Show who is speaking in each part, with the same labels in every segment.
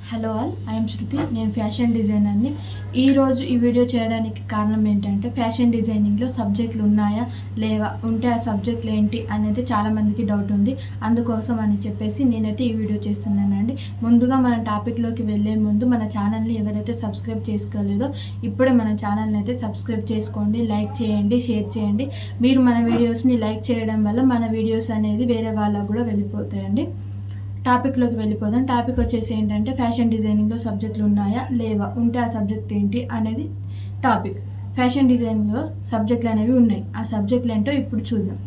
Speaker 1: Hello all, I'm శృతి. నేను fashion డిజైనర్ని. ఈరోజు ఈ వీడియో చేయడానికి కారణం ఏంటంటే ఫ్యాషన్ డిజైనింగ్లో సబ్జెక్టులు ఉన్నాయా లేవా, ఉంటే ఆ సబ్జెక్టులు ఏంటి అనేది చాలామందికి డౌట్ ఉంది. అందుకోసం అని చెప్పేసి నేనైతే ఈ వీడియో చేస్తున్నానండి. ముందుగా మన టాపిక్లోకి వెళ్ళే ముందు మన ఛానల్ని ఎవరైతే సబ్స్క్రైబ్ చేసుకోలేదో ఇప్పుడే మన ఛానల్ని అయితే సబ్స్క్రైబ్ చేసుకోండి, లైక్ చేయండి, షేర్ చేయండి. మీరు మన వీడియోస్ని లైక్ చేయడం వల్ల మన వీడియోస్ అనేది వేరే వాళ్ళకు కూడా వెళ్ళిపోతాయండి. టాపిక్లోకి వెళ్ళిపోదాం. టాపిక్ వచ్చేసి ఏంటంటే ఫ్యాషన్ డిజైనింగ్లో సబ్జెక్టులు ఉన్నాయా లేవా, ఉంటే ఆ సబ్జెక్ట్ ఏంటి అనేది టాపిక్. ఫ్యాషన్ డిజైనింగ్లో సబ్జెక్టులు అనేవి ఉన్నాయి. ఆ సబ్జెక్టులు ఏంటో ఇప్పుడు చూద్దాం.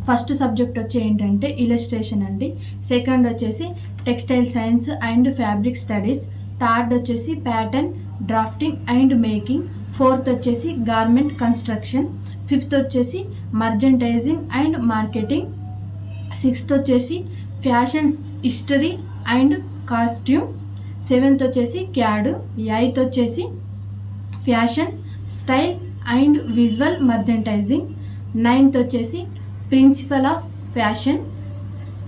Speaker 1: ఫస్ట్ సబ్జెక్ట్ వచ్చి ఏంటంటే ఇలస్ట్రేషన్ అండి. సెకండ్ వచ్చేసి textile science and fabric studies. Third వచ్చేసి pattern drafting and making. Fourth వచ్చేసి గార్మెంట్ కన్స్ట్రక్షన్. ఫిఫ్త్ వచ్చేసి మర్జెంటైజింగ్ అండ్ మార్కెటింగ్. సిక్స్త్ వచ్చేసి fashion history and costume. Seventh వచ్చేసి క్యాడ్. ఎయిత్ వచ్చేసి fashion style and visual merchandising. Ninth వచ్చేసి principle of fashion.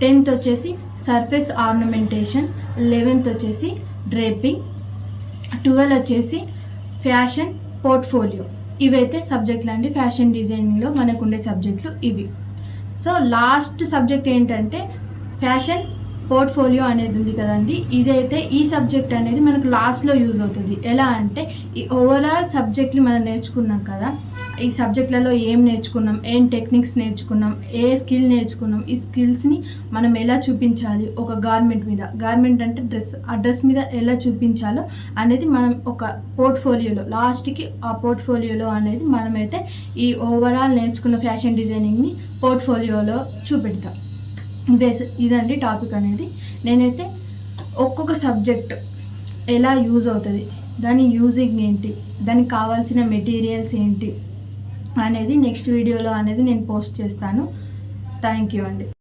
Speaker 1: 10th వచ్చేసి surface ornamentation. 11th వచ్చేసి draping. 12 వచ్చేసి fashion portfolio. ఇవైతే సబ్జెక్టులు అండి. ఫ్యాషన్ డిజైనింగ్లో మనకు ఉండే సబ్జెక్టులు ఇవి. సో లాస్ట్ సబ్జెక్ట్ ఏంటంటే ఫ్యాషన్ పోర్ట్ఫోలియో అనేది ఉంది కదండి. ఇదైతే ఈ సబ్జెక్ట్ అనేది మనకు లాస్ట్లో యూజ్ అవుతుంది. ఎలా అంటే ఈ ఓవరాల్ సబ్జెక్ట్ని మనం నేర్చుకున్నాం కదా, ఈ సబ్జెక్టులలో ఏం నేర్చుకున్నాం, ఏం టెక్నిక్స్ నేర్చుకున్నాం, ఏ స్కిల్ నేర్చుకున్నాం, ఈ స్కిల్స్ని మనం ఎలా చూపించాలి ఒక గార్మెంట్ మీద, గార్మెంట్ అంటే డ్రెస్, ఆ డ్రెస్ మీద ఎలా చూపించాలో అనేది మనం ఒక పోర్ట్ఫోలియోలో లాస్ట్కి ఆ పోర్ట్ఫోలియోలో అనేది మనమైతే ఈ ఓవరాల్ నేర్చుకున్న ఫ్యాషన్ డిజైనింగ్ని పోర్ట్ఫోలియోలో చూపెడతాం. ఇదండి టాపిక్ అనేది. నేనైతే ఒక్కొక్క సబ్జెక్ట్ ఎలా యూజ్ అవుతుంది, దాని యూజింగ్ ఏంటి, దానికి కావాల్సిన మెటీరియల్స్ ఏంటి అనేది నెక్స్ట్ వీడియోలో అనేది నేను పోస్ట్ చేస్తాను. థ్యాంక్ యూ అండి.